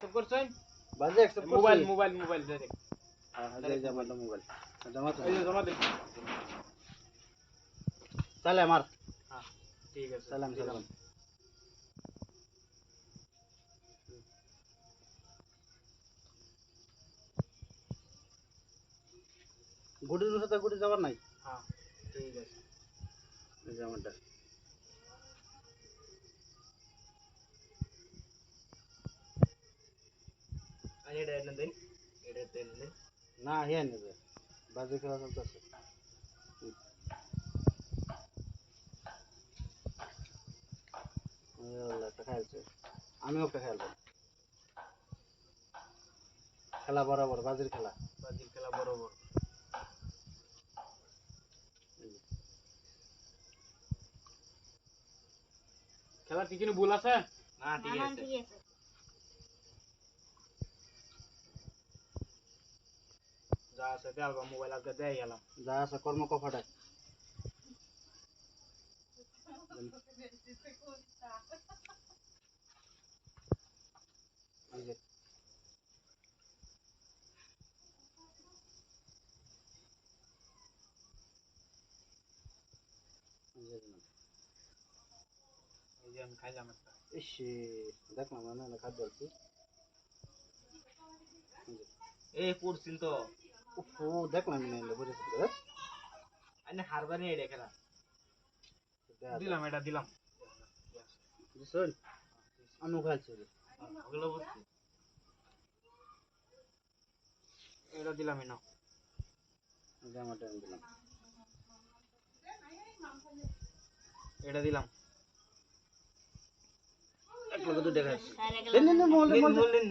सब করছেন বাজে অ্যাকসেপ্ট করছি মোবাইল ডাইরেক্ট এই যে আমার মোবাইল জমা তো এই যে জমা দিন তাহলে আমার হ্যাঁ ঠিক আছে সালাম দিলাম। সালাম গুডির সাথে গুডি যাবার নাই হ্যাঁ ঠিক আছে এই যে আমারটা আর এটা এনে দেন এটা এনে দেন না হিয়া নেবে বাজে খেলা চলতেছে একটা খেলছে আমিও একটা খেলবো খেলা বরাবর বাজির খেলা বাজির খেলা বরাবর খেলার কি কোনো ভুল আছে না ঠিক আছে যা আছে দেখ মোবাইল আজকে দেই গেলাম যা আছে কর্ম কফাটা এই যে এই যে আমি খাইলাম একটা ইস দেখলাম না খাদ্য আছি এই পড়ছিল তো ও দেখলাম না বুঝে আনে হারবানি এটা খেলা দিলাম এটা দিলাম বুঝছেন আমি খাইছি ওগুলো বুঝছি এটা দিলামই না জামাটা দিলাম এটা দিলাম এক লগে দুটো খাইছি দেন মোবাইল মোল্লিন